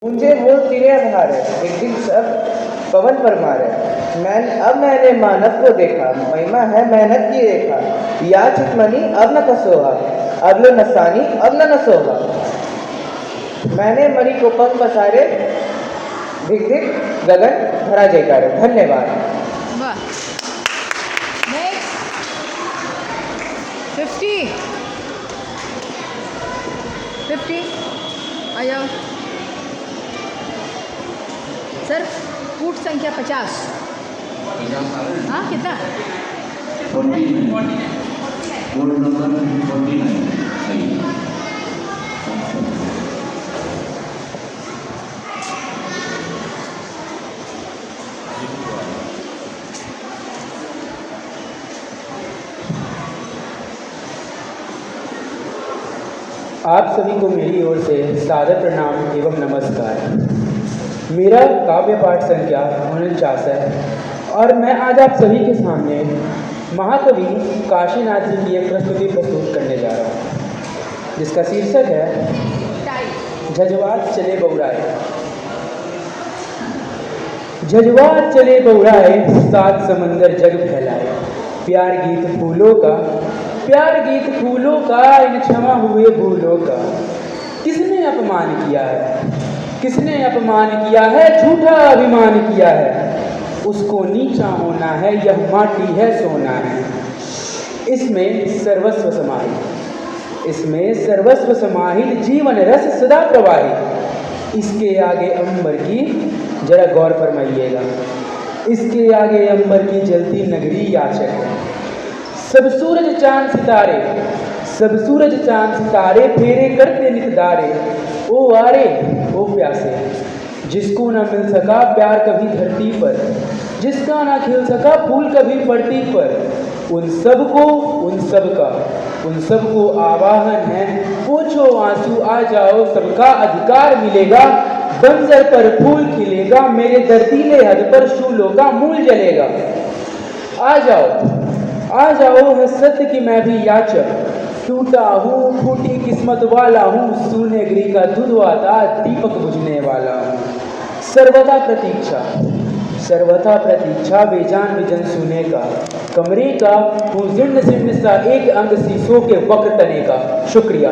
मुझे वो तेरे आधार है, एक दिन सब पवन पर मारे। मैंने मानव को देखा, महिमा है मेहनत की रेखा। या चितमनी अब न कसोहा, अब लो नसानी अब न नसोहा। मैंने मणि को पंख पसारे, धिक धिक गगन भरा जयकारे। धन्यवाद। वाह। नेक्स्ट 50 आ जाओ सर। फुट संख्या 50। हाँ कितना? आप सभी को मेरी ओर से सादर प्रणाम एवं नमस्कार। मेरा काव्य पाठ संख्या 49 है और मैं आज आप सभी के सामने महाकवि काशीनाथ जी की एक प्रस्तुति प्रस्तुत करने जा रहा हूँ, जिसका शीर्षक है जज्बात चले बौराए। जज्बात चले बौराए, सात समंदर जग फैलाए। प्यार गीत फूलों का, प्यार गीत फूलों का, इन क्षमा हुए भूलों का। किसने अपमान किया है, किसने अपमान किया है, झूठा अभिमान किया है। उसको नीचा होना है, यह माटी है सोना है। इसमें सर्वस्व समाहित, इसमें सर्वस्व समाहित, जीवन रस सदा प्रवाहित। इसके आगे अंबर की जरा गौर फरमाइएगा, इसके आगे अंबर की जलती नगरी याचक है। सब सूरज चांद सितारे, सब सूरज चांद सितारे, फेरे करते नितदारे। ओ आरे ओ प्यासे, जिसको ना मिल सका प्यार कभी धरती पर, जिसका ना खिल सका फूल कभी पड़ती पर। उन सबको, उन सबका, उन सबको आवाहन है, पोंछो आंसू आ जाओ, सबका अधिकार मिलेगा। बंजर पर फूल खिलेगा, मेरे दर्दीले हद पर शूलों का मूल जलेगा। आ जाओ, आ जाओ है सत्य कि मैं भी याचक, टूटा हूँ फूटी किस्मत वाला हूँ, सुनेगरी का धुधवाता दीपक बुझने वाला हूँ। सर्वथा प्रतीक्षा, सर्वथा प्रतीक्षा, बेजान विजन सुने का, कमरे का हूँ जीर्ण जीर्ण सा एक अंग शीशों के वक्र तने का। शुक्रिया।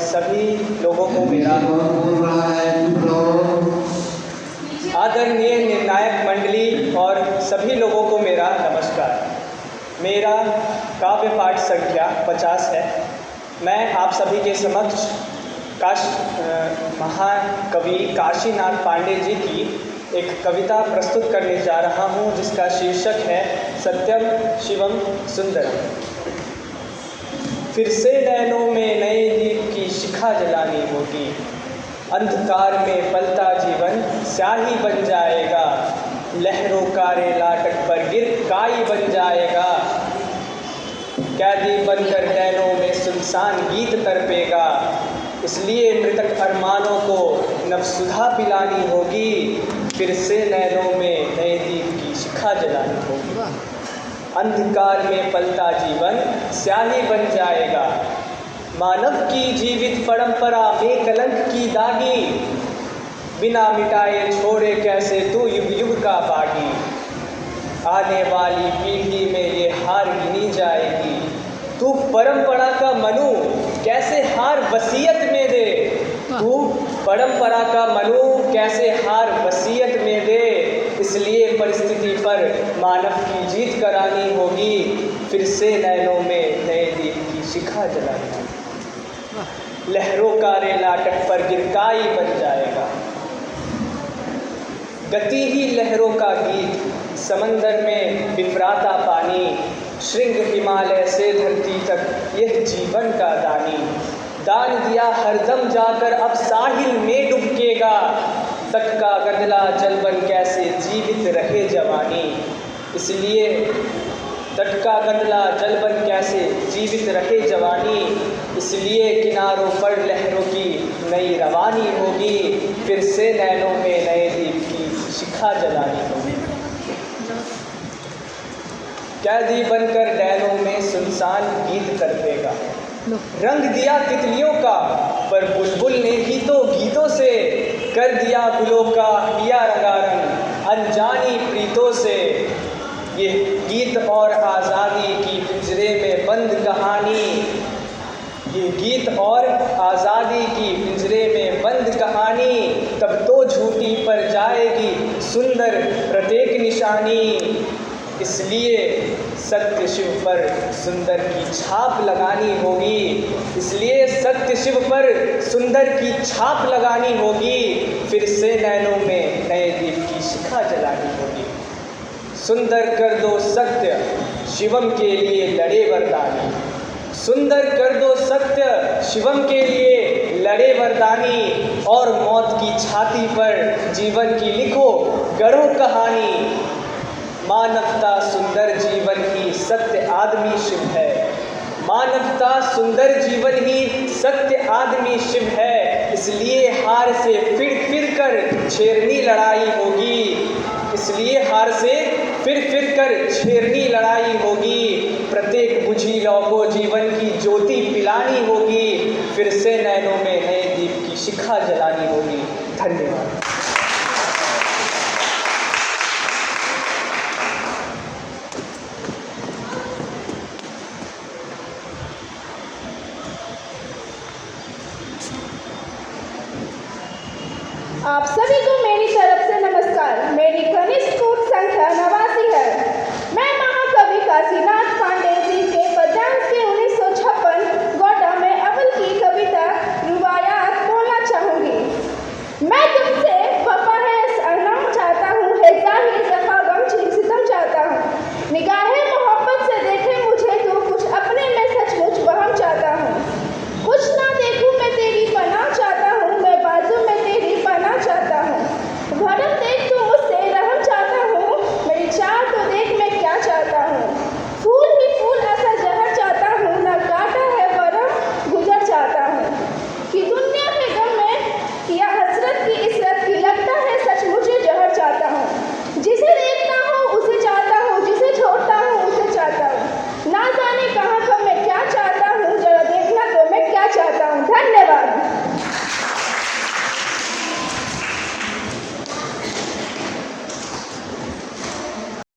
सभी लोगों को मेरा आदरणीय निर्णायक मंडली और सभी लोगों को मेरा नमस्कार। मेरा काव्य पाठ संख्या 50 है। मैं आप सभी के समक्ष महाकवि काशीनाथ पांडे जी की एक कविता प्रस्तुत करने जा रहा हूँ, जिसका शीर्षक है सत्यम शिवम सुंदरम। फिर से नैनों में नए दीप की शिखा जलानी होगी, अंधकार में पलता जीवन स्याही बन जाएगा। लहरों कारे लाटक पर गिर काई बन जाएगा। कैदी बनकर नैनों में सुनसान गीत तड़पेगा। इसलिए मृतक अरमानों को नवसुधा पिलानी होगी। फिर से नैनों में नए दीप की शिखा जलानी होगी, अंधकार में पलता जीवन स्याही बन जाएगा। मानव की जीवित परंपरा में कलंक की दागी, बिना मिटाए छोड़े कैसे तू युग युग का बागी। आने वाली पीढ़ी में ये हार गिनी जाएगी। तू परंपरा का मनु कैसे हार वसीयत में दे, तू परंपरा का मनु कैसे हार वसीयत में दे। इसलिए परिस्थिति पर मानव की जीत करानी होगी। फिर से नैनों में नए दीप की शिखा जलानी होगी। लहरों का रे लाटक पर गिरकाई बन जाएगा। गति ही लहरों का गीत, समंदर में बिफराता पानी। श्रृंग हिमालय से धरती तक यह जीवन का दानी। दान दिया हरदम जाकर अब साहिल में डुबकेगा। तट का गंदला जलबन कैसे जीवित रहे जवानी। इसलिए तट का गंदला जलबन कैसे जीवित रहे जवानी। इसलिए किनारों पर लहरों की नई रवानी होगी। फिर से नैनों में नए दीप की शिखा जलानी होगी। कैदी बनकर नैनों में सुनसान गीत तड़पेगा। रंग दिया तितलियों का पर बुलबुल ने ही तो गीतों कर दिया गुलों का लिया रंगारंग अनजानी प्रीतों से। ये गीत और आज़ादी की पिंजरे में बंद कहानी, ये गीत और आज़ादी की पिंजरे में बंद कहानी, तब तो झूठी पर जाएगी सुंदर प्रत्येक निशानी। इसलिए सत्य शिव पर सुंदर की छाप लगानी होगी, इसलिए सत्य शिव पर सुंदर की छाप लगानी होगी, फिर से नैनों में नए दीप की शिखा जलानी होगी। सुंदर कर दो सत्य शिवम के लिए लड़े वरदानी, सुंदर कर दो सत्य शिवम के लिए लड़े वरदानी, और मौत की छाती पर जीवन की लिखो गढ़ो कहानी। मानवता सुंदर जीवन ही सत्य आदमी शिव है, मानवता सुंदर जीवन ही सत्य आदमी शिव है। इसलिए हार से फिर कर छेड़नी लड़ाई होगी, इसलिए हार से फिर कर छेड़नी लड़ाई होगी। प्रत्येक बुझी लौ को जीवन की ज्योति पिलानी होगी, फिर से नैनों में नए दीप की शिखा जलानी होगी। धन्यवाद। आप सभी को मेरी तरफ से नमस्कार। मेरी कनिष्ठ कूट संख्या 89 है। मैं महाकवि काशीनाथ